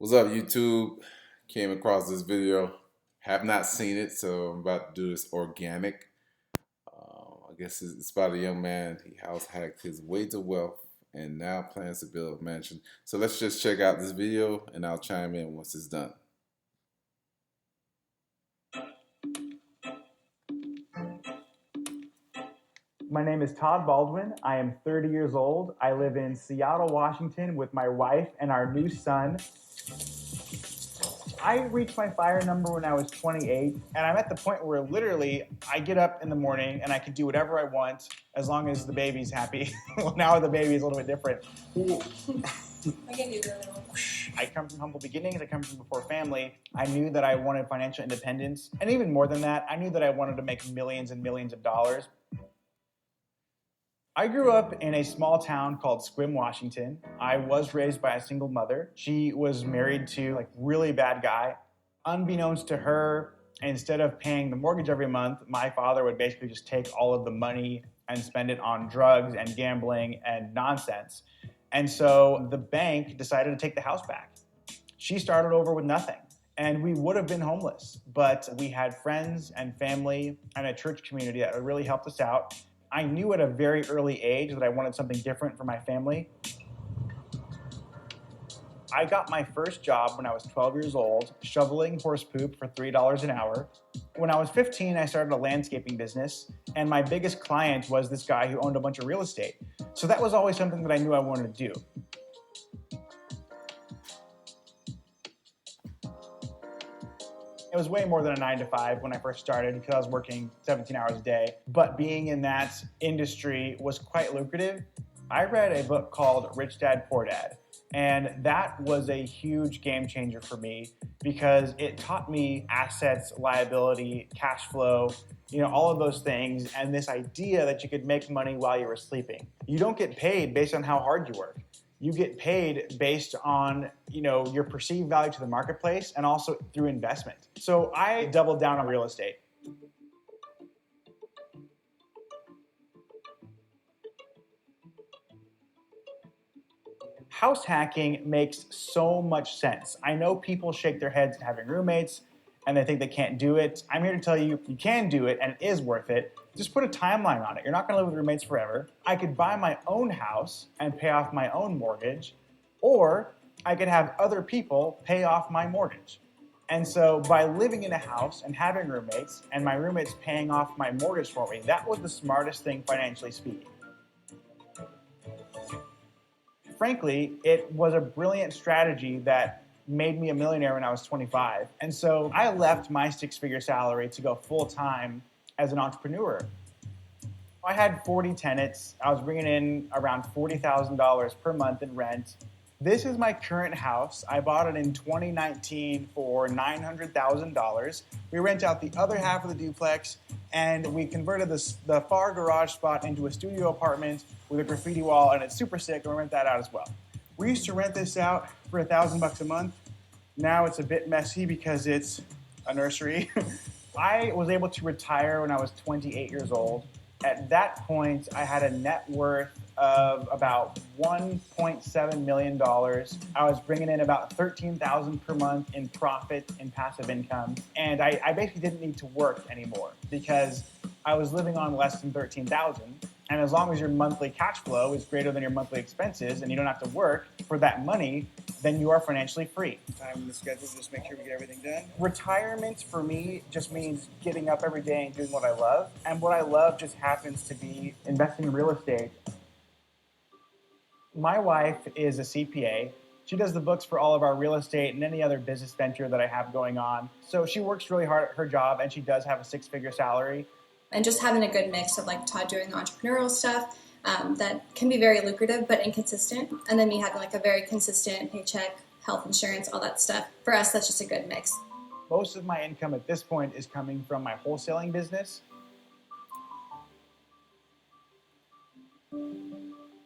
What's up, YouTube? Came across this video. Have not seen it, so I'm about to do this organic. I guess it's about a young man. He house hacked his way to wealth and now plans to build a mansion. So let's just check out this video and I'll chime in once it's done. My name is Todd Baldwin. I am 30 years old. I live in Seattle, Washington with my wife and our new son. I reached my FIRE number when I was 28, and I'm at the point where literally I get up in the morning and I can do whatever I want as long as the baby's happy. Well, now the baby is a little bit different. I can do that. I come from humble beginnings. I come from a poor family. I knew that I wanted financial independence. And even more than that, I knew that I wanted to make millions and millions of dollars. I grew up in a small town called Sequim, Washington. I was raised by a single mother. She was married to a really bad guy. Unbeknownst to her, instead of paying the mortgage every month, my father would basically just take all of the money and spend it on drugs and gambling and nonsense. And so the bank decided to take the house back. She started over with nothing. And we would have been homeless, but we had friends and family and a church community that really helped us out. I knew at a very early age that I wanted something different for my family. I got my first job when I was 12 years old, shoveling horse poop for $3 an hour. When I was 15, I started a landscaping business, and my biggest client was this guy who owned a bunch of real estate. So that was always something that I knew I wanted to do. It was way more than a 9 to 5 when I first started because I was working 17 hours a day. But being in that industry was quite lucrative. I read a book called Rich Dad, Poor Dad, and that was a huge game changer for me because it taught me assets, liability, cash flow, all of those things, and this idea that you could make money while you were sleeping. You don't get paid based on how hard you work. You get paid based on, your perceived value to the marketplace and also through investment. So I doubled down on real estate. House hacking makes so much sense. I know people shake their heads at having roommates and they think they can't do it. I'm here to tell you, you can do it and it is worth it. Just put a timeline on it. You're not gonna live with roommates forever. I could buy my own house and pay off my own mortgage, or I could have other people pay off my mortgage. And so by living in a house and having roommates and my roommates paying off my mortgage for me, that was the smartest thing financially speaking. Frankly, it was a brilliant strategy that made me a millionaire when I was 25. And so I left my 6-figure salary to go full-time as an entrepreneur. I had 40 tenants. I was bringing in around $40,000 per month in rent. This is my current house. I bought it in 2019 for $900,000. We rent out the other half of the duplex, and we converted the far garage spot into a studio apartment with a graffiti wall, and it's super sick, and we rent that out as well. We used to rent this out for $1,000 a month. Now it's a bit messy because it's a nursery. I was able to retire when I was 28 years old. At that point, I had a net worth of about $1.7 million. I was bringing in about $13,000 per month in profit in passive income. And I basically didn't need to work anymore because I was living on less than $13,000. And as long as your monthly cash flow is greater than your monthly expenses and you don't have to work for that money, then you are financially free. Time in the schedule, just make sure we get everything done. Retirement for me just means getting up every day and doing what I love. And what I love just happens to be investing in real estate. My wife is a CPA. She does the books for all of our real estate and any other business venture that I have going on. So she works really hard at her job and she does have a 6-figure salary. And just having a good mix of like Todd doing the entrepreneurial stuff that can be very lucrative but inconsistent, and then me having like a very consistent paycheck, health insurance, all that stuff. For us, that's just a good mix. Most of my income at this point is coming from my wholesaling business.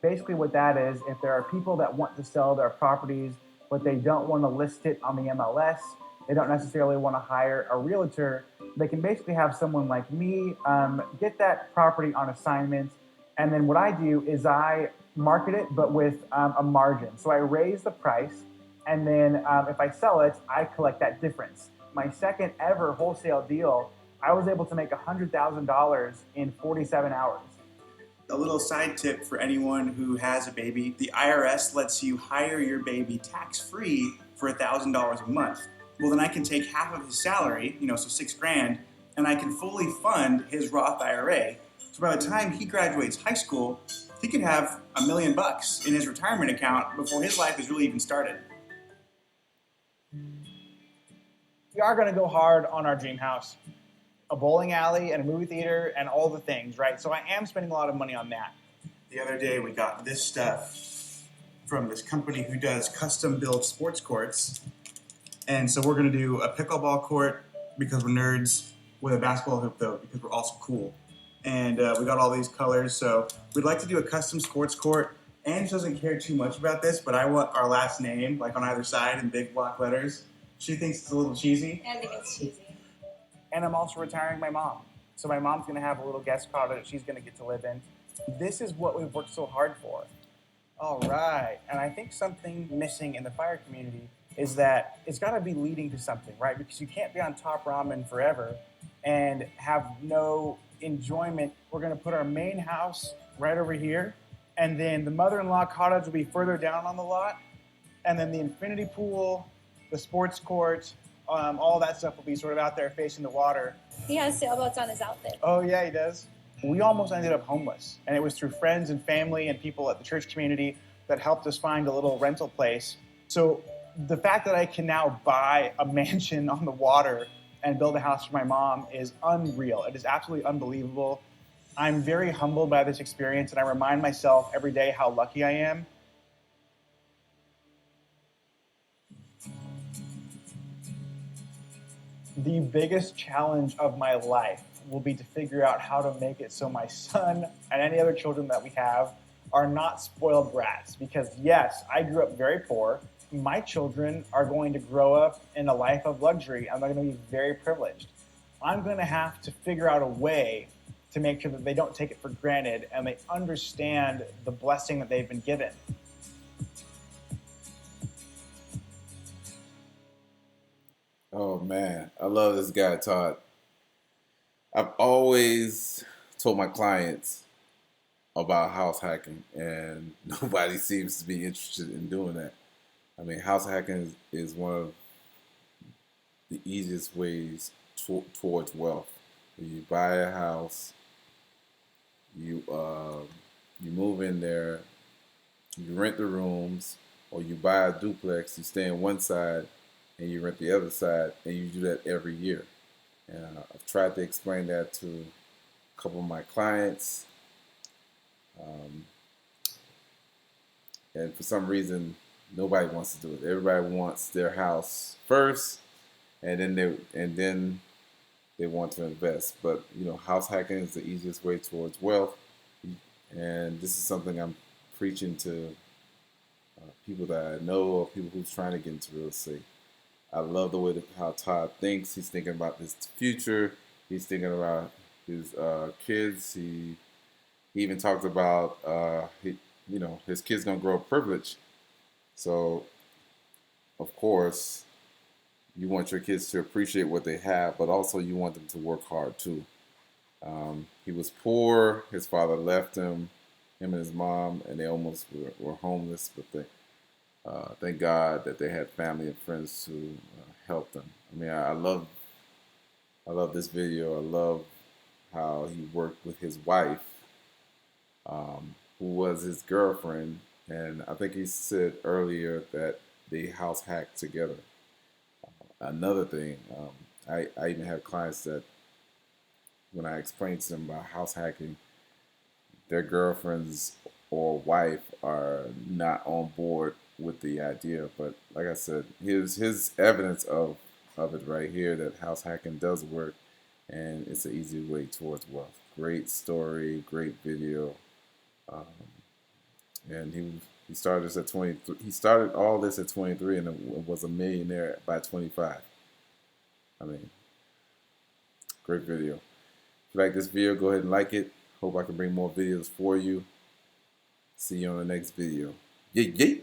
Basically what that is, if there are people that want to sell their properties, but they don't want to list it on the MLS, they don't necessarily want to hire a realtor, they can basically have someone like me get that property on assignment. And then what I do is I market it, but with a margin. So I raise the price And then if I sell it, I collect that difference. My second ever wholesale deal, I was able to make $100,000 in 47 hours. A little side tip for anyone who has a baby, the IRS lets you hire your baby tax-free for $1,000 a month. Well, then I can take half of his salary, so $6,000, and I can fully fund his Roth IRA. So by the time he graduates high school, he could have $1 million in his retirement account before his life has really even started. We are going to go hard on our dream house. A bowling alley and a movie theater and all the things, right? So I am spending a lot of money on that. The other day we got this stuff from this company who does custom built sports courts. And so we're going to do a pickleball court because we're nerds, with a basketball hoop though because we're also cool. And we got all these colors. So we'd like to do a custom sports court. Ange doesn't care too much about this, but I want our last name like on either side in big block letters. She thinks it's a little cheesy. I think it's cheesy. And I'm also retiring my mom. So my mom's going to have a little guest cottage that she's going to get to live in. This is what we've worked so hard for. All right. And I think something missing in the fire community is that it's got to be leading to something, right? Because you can't be on top ramen forever and have no enjoyment. We're going to put our main house right over here. And then the mother-in-law cottage will be further down on the lot. And then the infinity pool, the sports court, all that stuff will be sort of out there facing the water. He has sailboats on his outfit. Oh, yeah, he does. We almost ended up homeless. And it was through friends and family and people at the church community that helped us find a little rental place. So the fact that I can now buy a mansion on the water and build a house for my mom is unreal. It is absolutely unbelievable. I'm very humbled by this experience, and I remind myself every day how lucky I am. The biggest challenge of my life will be to figure out how to make it so my son and any other children that we have are not spoiled brats. Because yes, I grew up very poor. My children are going to grow up in a life of luxury, and they're going to be very privileged. I'm going to have to figure out a way to make sure that they don't take it for granted and they understand the blessing that they've been given. Oh man, I love this guy, Todd. I've always told my clients about house hacking, and nobody seems to be interested in doing that. I mean, house hacking is one of the easiest ways towards wealth. You buy a house, you move in there, you rent the rooms, or you buy a duplex. You stay on one side, and you rent the other side, and you do that every year. And I've tried to explain that to a couple of my clients, and for some reason, nobody wants to do it. Everybody wants their house first, and then they want to invest. But house hacking is the easiest way towards wealth, and this is something I'm preaching to people that I know or people who's trying to get into real estate. I love the way how Todd thinks. He's thinking about his future. He's thinking about his kids. He even talked about his kids gonna grow up privileged. So, of course, you want your kids to appreciate what they have, but also you want them to work hard too. He was poor. His father left him and his mom, and they almost were homeless. But thank God that they had family and friends to help them. I mean, I love this video. I love how he worked with his wife, who was his girlfriend, and I think he said earlier that they house hacked together. Another thing, I even have clients that when I explain to them about house hacking, their girlfriends or wife are not on board with the idea. But like I said, his evidence of it right here that house hacking does work, and it's an easy way towards wealth. Great story, great video, and he started this at 23. He started all this at 23 and was a millionaire by 25. I mean, great video. If you like this video, go ahead and like it. Hope I can bring more videos for you. See you on the next video. Yay, yay!